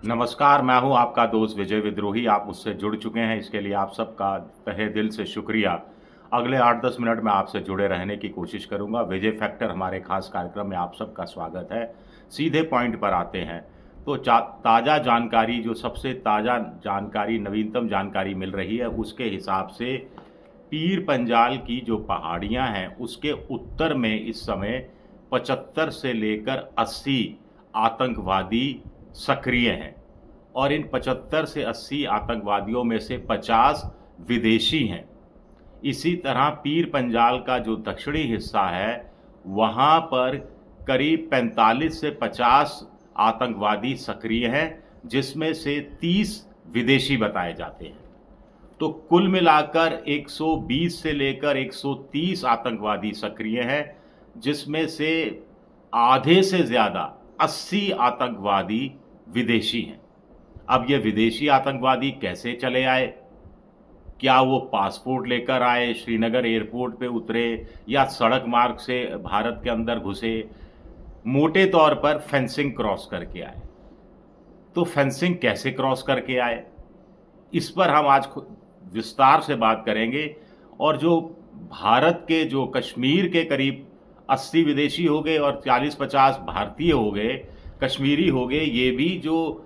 नमस्कार, मैं हूं आपका दोस्त विजय विद्रोही। आप मुझसे जुड़ चुके हैं, इसके लिए आप सबका तहे दिल से शुक्रिया। अगले 8-10 मिनट में आपसे जुड़े रहने की कोशिश करूंगा। विजय फैक्टर हमारे खास कार्यक्रम में आप सबका स्वागत है। सीधे पॉइंट पर आते हैं तो ताज़ा जानकारी, जो सबसे ताज़ा जानकारी, नवीनतम जानकारी मिल रही है उसके हिसाब से पीर पंजाल की जो पहाड़ियां हैं उसके उत्तर में इस समय 75 से लेकर 80 आतंकवादी सक्रिय हैं और इन 75 से 80 आतंकवादियों में से 50 विदेशी हैं। इसी तरह पीर पंजाल का जो दक्षिणी हिस्सा है वहाँ पर करीब 45 से 50 आतंकवादी सक्रिय हैं, जिसमें से 30 विदेशी बताए जाते हैं। तो कुल मिलाकर 120 से लेकर 130 आतंकवादी सक्रिय हैं, जिसमें से आधे से ज़्यादा 80 आतंकवादी विदेशी हैं। अब ये विदेशी आतंकवादी कैसे चले आए? क्या वो पासपोर्ट लेकर आए, श्रीनगर एयरपोर्ट पे उतरे, या सड़क मार्ग से भारत के अंदर घुसे? मोटे तौर पर फेंसिंग क्रॉस करके आए। तो फेंसिंग कैसे क्रॉस करके आए, इस पर हम आज विस्तार से बात करेंगे। और जो भारत के, जो कश्मीर के करीब 80 विदेशी हो गए और 40-50 भारतीय हो गए, कश्मीरी हो गए, ये भी जो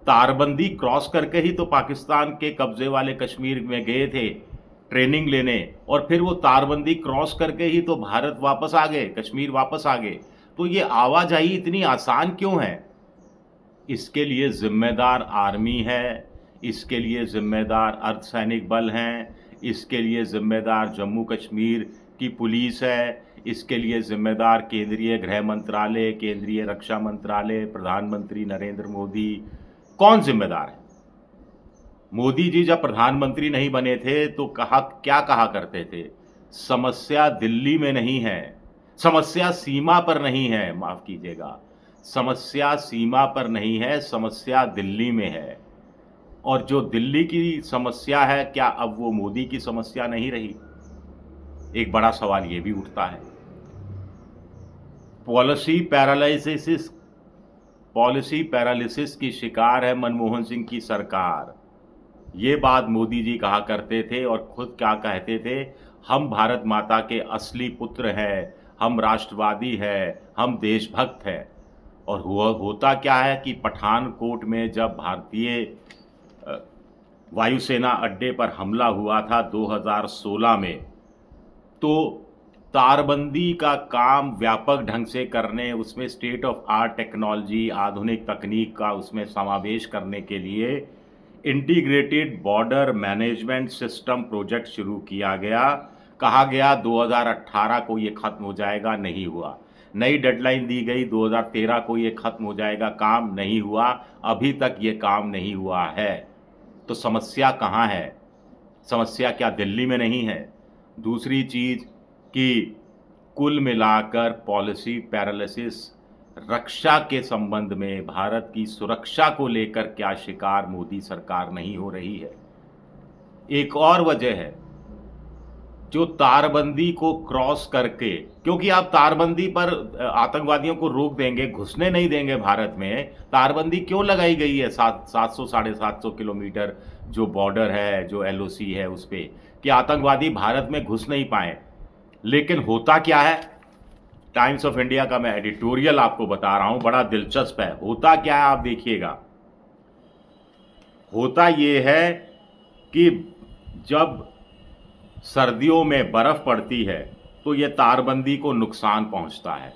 तारबंदी क्रॉस करके ही तो पाकिस्तान के कब्जे वाले कश्मीर में गए थे ट्रेनिंग लेने, और फिर वो तारबंदी क्रॉस करके ही तो भारत वापस आ गए, कश्मीर वापस आ गए। तो ये आवाजाही इतनी आसान क्यों है? इसके लिए जिम्मेदार आर्मी है, इसके लिए जिम्मेदार अर्धसैनिक बल हैं, इसके लिए जिम्मेदार जम्मू कश्मीर की पुलिस है, इसके लिए जिम्मेदार केंद्रीय गृह मंत्रालय, केंद्रीय रक्षा मंत्रालय, प्रधानमंत्री नरेंद्र मोदी। कौन जिम्मेदार है? मोदी जी जब प्रधानमंत्री नहीं बने थे तो क्या कहा करते थे? समस्या दिल्ली में नहीं है, समस्या सीमा पर नहीं है, माफ कीजिएगा, समस्या सीमा पर नहीं है, समस्या दिल्ली में है। और जो दिल्ली की समस्या है, क्या अब वो मोदी की समस्या नहीं रही? एक बड़ा सवाल ये भी उठता है। पॉलिसी पैरालिसिस की शिकार है मनमोहन सिंह की सरकार। ये बात मोदी जी कहा करते थे और खुद क्या कहते थे? हम भारत माता के असली पुत्र हैं, हम राष्ट्रवादी हैं, हम देशभक्त हैं। और होता क्या है कि पठानकोट में जब भारतीय वायुसेना अड्डे पर हमला हुआ था 2016 में, तो तारबंदी का काम व्यापक ढंग से करने, उसमें स्टेट ऑफ आर्ट टेक्नोलॉजी, आधुनिक तकनीक का उसमें समावेश करने के लिए integrated border management system project शुरू किया गया। कहा गया 2018 को ये ख़त्म हो जाएगा, नहीं हुआ। नई डेडलाइन दी गई 2013 को ये ख़त्म हो जाएगा, काम नहीं हुआ। अभी तक ये काम नहीं हुआ है। तो समस्या कहाँ है? समस्या क्या दिल्ली में नहीं है? दूसरी चीज़ कि कुल मिलाकर पॉलिसी पैरालिसिस, रक्षा के संबंध में भारत की सुरक्षा को लेकर क्या शिकार मोदी सरकार नहीं हो रही है? एक और वजह है, जो तारबंदी को क्रॉस करके, क्योंकि आप तारबंदी पर आतंकवादियों को रोक देंगे, घुसने नहीं देंगे भारत में। तारबंदी क्यों लगाई गई है? 700 750 किलोमीटर जो बॉर्डर है, जो एलओसी है उस पर, कि आतंकवादी भारत में घुस नहीं पाए। लेकिन होता क्या है? टाइम्स ऑफ इंडिया का मैं एडिटोरियल आपको बता रहा हूं, बड़ा दिलचस्प है। होता क्या है आप देखिएगा। होता ये है कि जब सर्दियों में बर्फ पड़ती है तो ये तारबंदी को नुकसान पहुंचता है।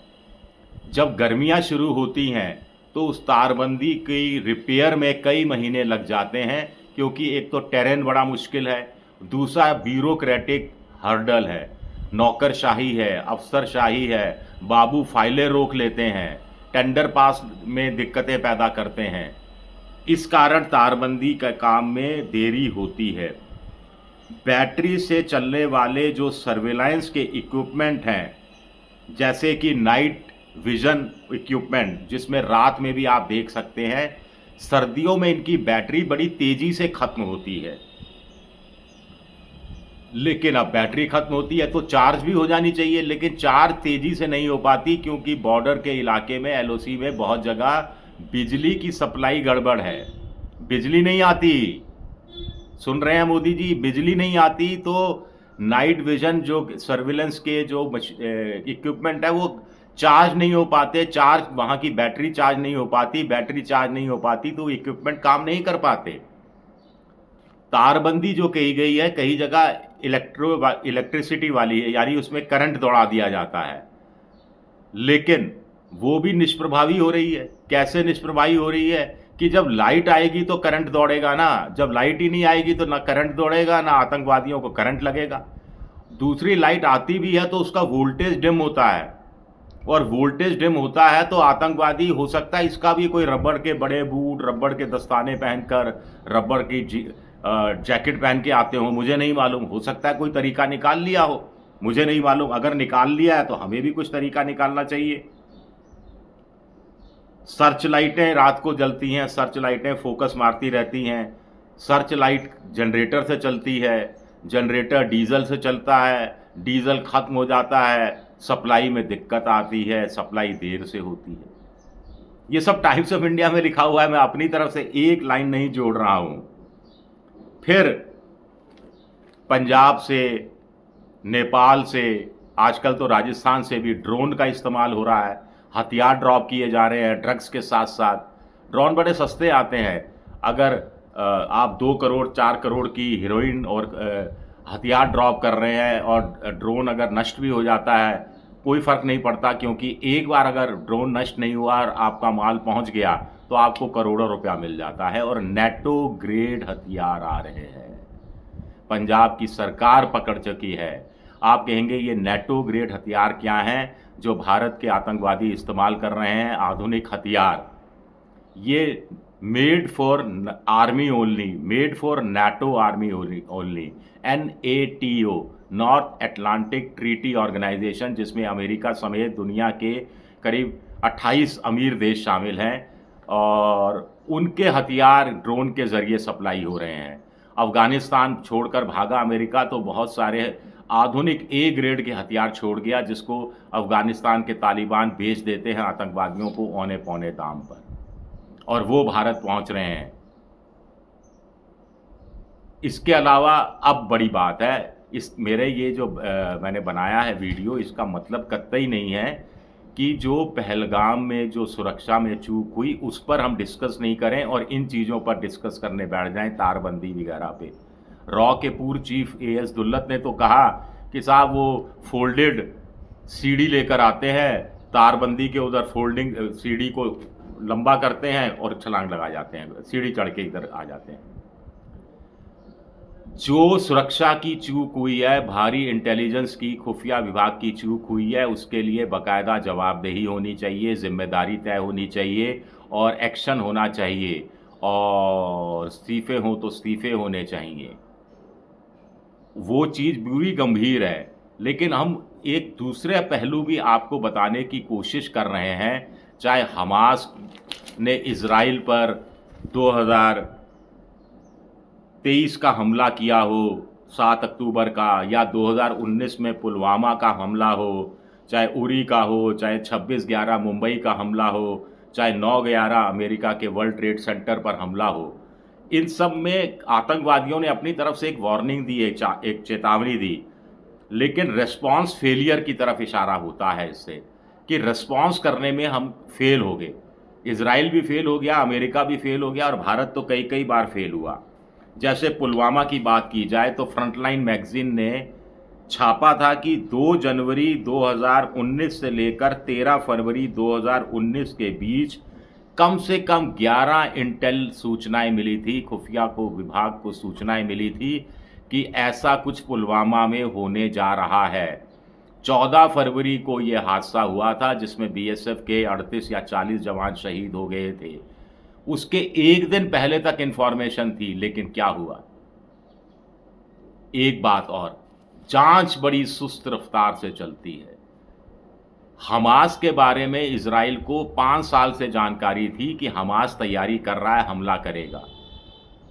जब गर्मियां शुरू होती हैं तो उस तारबंदी की रिपेयर में कई महीने लग जाते हैं, क्योंकि एक तो टेरेन बड़ा मुश्किल है, दूसरा ब्यूरोक्रेटिक हर्डल है, नौकरशाही है, अफसरशाही है, बाबू फाइलें रोक लेते हैं, टेंडर पास में दिक्कतें पैदा करते हैं। इस कारण तारबंदी का काम में देरी होती है। बैटरी से चलने वाले जो सर्विलांस के इक्विपमेंट हैं, जैसे कि नाइट विजन इक्विपमेंट, जिसमें रात में भी आप देख सकते हैं, सर्दियों में इनकी बैटरी बड़ी तेजी से खत्म होती है। लेकिन अब बैटरी खत्म होती है तो चार्ज भी हो जानी चाहिए, लेकिन चार्ज तेजी से नहीं हो पाती, क्योंकि बॉर्डर के इलाके में एलओसी में बहुत जगह बिजली की सप्लाई गड़बड़ है, बिजली नहीं आती। सुन रहे हैं मोदी जी, बिजली नहीं आती तो नाइट विजन जो सर्विलेंस के जो इक्विपमेंट है वो चार्ज नहीं हो पाते, चार्ज वहाँ की बैटरी चार्ज नहीं हो पाती, बैटरी चार्ज नहीं हो पाती तो इक्विपमेंट काम नहीं कर पाते। तारबंदी जो कही गई है, कई जगह इलेक्ट्रिसिटी वाली है, यानी उसमें करंट दौड़ा दिया जाता है, लेकिन वो भी निष्प्रभावी हो रही है। कैसे निष्प्रभावी हो रही है कि जब लाइट आएगी तो करंट दौड़ेगा ना, जब लाइट ही नहीं आएगी तो ना करंट दौड़ेगा ना आतंकवादियों को करंट लगेगा। दूसरी, लाइट आती भी है तो उसका वोल्टेज डिम होता है, और वोल्टेज डिम होता है तो आतंकवादी हो सकता है इसका भी कोई रबड़ के बड़े बूट, रबड़ के दस्ताने पहनकर, रबड़ की जैकेट पहन के आते हो, मुझे नहीं मालूम। हो सकता है कोई तरीका निकाल लिया हो, मुझे नहीं मालूम। अगर निकाल लिया है तो हमें भी कुछ तरीका निकालना चाहिए। सर्च लाइटें रात को जलती हैं, सर्च लाइटें फोकस मारती रहती हैं, सर्च लाइट जनरेटर से चलती है, जनरेटर डीजल से चलता है, डीजल खत्म हो जाता है, सप्लाई में दिक्कत आती है, सप्लाई देर से होती है। ये सब टाइम्स ऑफ इंडिया में लिखा हुआ है, मैं अपनी तरफ से एक लाइन नहीं जोड़ रहा हूं। फिर पंजाब से, नेपाल से, आजकल तो राजस्थान से भी ड्रोन का इस्तेमाल हो रहा है, हथियार ड्रॉप किए जा रहे हैं ड्रग्स के साथ साथ। ड्रोन बड़े सस्ते आते हैं, अगर आप 2 करोड़ 4 करोड़ की हीरोइन और हथियार ड्रॉप कर रहे हैं और ड्रोन अगर नष्ट भी हो जाता है कोई फ़र्क नहीं पड़ता, क्योंकि एक बार अगर ड्रोन नष्ट नहीं हुआ और आपका माल पहुंच गया तो आपको करोड़ों रुपया मिल जाता है। और नेटो ग्रेड हथियार आ रहे हैं, पंजाब की सरकार पकड़ चुकी है। आप कहेंगे ये नेटो ग्रेड हथियार क्या हैं जो भारत के आतंकवादी इस्तेमाल कर रहे हैं? आधुनिक हथियार, ये made for army only, made for NATO army only, NATO, North Atlantic Treaty Organisation, जिसमें अमेरिका समेत दुनिया के करीब 28 अमीर देश शामिल हैं, और उनके हथियार ड्रोन के ज़रिए सप्लाई हो रहे हैं। अफ़गानिस्तान छोड़कर भागा अमेरिका तो बहुत सारे आधुनिक A ग्रेड के हथियार छोड़ गया, जिसको अफ़गानिस्तान के तालिबान बेच देते हैं आतंकवादियों को औने पौने दाम पर, और वो भारत पहुंच रहे हैं। इसके अलावा अब बड़ी बात है, इस मेरे ये जो मैंने बनाया है वीडियो, इसका मतलब कतई नहीं है कि जो पहलगाम में जो सुरक्षा में चूक हुई उस पर हम डिस्कस नहीं करें और इन चीज़ों पर डिस्कस करने बैठ जाएं, तारबंदी वगैरह पे। रॉ के पूर्व चीफ AS दुल्लत ने तो कहा कि साहब वो फोल्डेड सीढ़ी लेकर आते हैं, तारबंदी के उधर फोल्डिंग सीढ़ी को लंबा करते हैं और छलांग लगा जाते हैं, सीढ़ी चढ़ के इधर आ जाते हैं। जो सुरक्षा की चूक हुई है, भारी इंटेलिजेंस की, खुफिया विभाग की चूक हुई है, उसके लिए बाकायदा जवाबदेही होनी चाहिए, जिम्मेदारी तय होनी चाहिए और एक्शन होना चाहिए, और इस्तीफे हों तो इस्तीफे होने चाहिए। वो चीज़ बुरी गंभीर है, लेकिन हम एक दूसरे पहलू भी आपको बताने की कोशिश कर रहे हैं। चाहे हमास ने इजराइल पर 2023 का हमला किया हो 7 अक्टूबर का, या 2019 में पुलवामा का हमला हो, चाहे उरी का हो, चाहे 26/11 मुंबई का हमला हो, चाहे 9/11 अमेरिका के वर्ल्ड ट्रेड सेंटर पर हमला हो, इन सब में आतंकवादियों ने अपनी तरफ से एक वार्निंग दी, एक चेतावनी दी, लेकिन रेस्पॉन्स फेलियर की तरफ इशारा होता है इससे, कि रेस्पॉन्स करने में हम फेल हो गए। इजराइल भी फेल हो गया, अमेरिका भी फेल हो गया, और भारत तो कई बार फेल हुआ। जैसे पुलवामा की बात की जाए तो फ्रंटलाइन मैगजीन ने छापा था कि 2 जनवरी 2019 से लेकर 13 फरवरी 2019 के बीच कम से कम 11 इंटेल सूचनाएं मिली थी, खुफिया को विभाग को सूचनाएं मिली थी कि ऐसा कुछ पुलवामा में होने जा रहा है। 14 फरवरी को ये हादसा हुआ था जिसमें BSF के 38 या 40 जवान शहीद हो गए थे। उसके एक दिन पहले तक इन्फॉर्मेशन थी, लेकिन क्या हुआ? एक बात और, जांच बड़ी सुस्त रफ्तार से चलती है। हमास के बारे में इजराइल को 5 साल से जानकारी थी कि हमास तैयारी कर रहा है, हमला करेगा।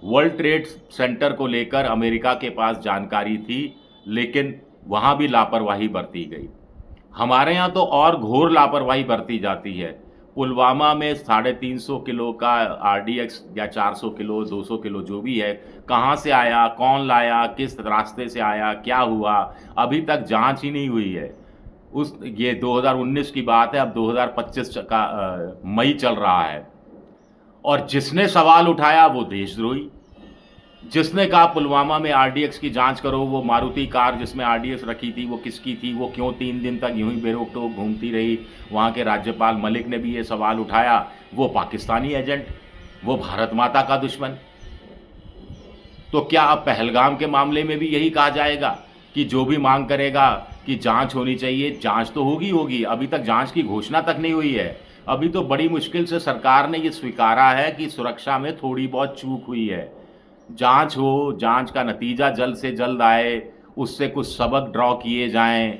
वर्ल्ड ट्रेड सेंटर को लेकर अमेरिका के पास जानकारी थी, लेकिन वहाँ भी लापरवाही बरती गई। हमारे यहाँ तो और घोर लापरवाही बरती जाती है। पुलवामा में 350 किलो का आरडीएक्स या 400 किलो 200 किलो जो भी है, कहाँ से आया, कौन लाया, किस रास्ते से आया, क्या हुआ, अभी तक जांच ही नहीं हुई है। ये 2019 की बात है, अब 2025 का मई चल रहा है, और जिसने सवाल उठाया वो देशद्रोही, जिसने कहा पुलवामा में आरडीएक्स की जांच करो, वो मारुति कार जिसमें आरडीएक्स रखी थी वो किसकी थी, वो क्यों 3 दिन तक यूं ही बेरोक-टोक घूमती रही, वहाँ के राज्यपाल मलिक ने भी ये सवाल उठाया, वो पाकिस्तानी एजेंट, वो भारत माता का दुश्मन। तो क्या अब पहलगाम के मामले में भी यही कहा जाएगा कि जो भी मांग करेगा कि जांच होनी चाहिए? जांच तो होगी, अभी तक जांच की घोषणा तक नहीं हुई है। अभी तो बड़ी मुश्किल से सरकार ने ये स्वीकारा है कि सुरक्षा में थोड़ी बहुत चूक हुई है। जांच हो, जांच का नतीजा जल्द से जल्द आए, उससे कुछ सबक ड्रॉ किए जाएं।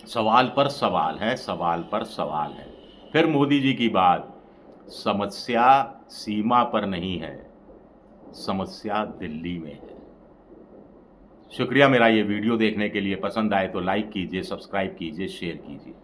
सवाल पर सवाल है, सवाल पर सवाल है। फिर मोदी जी की बात, समस्या सीमा पर नहीं है, समस्या दिल्ली में है। शुक्रिया मेरा ये वीडियो देखने के लिए। पसंद आए तो लाइक कीजिए, सब्सक्राइब कीजिए, शेयर कीजिए।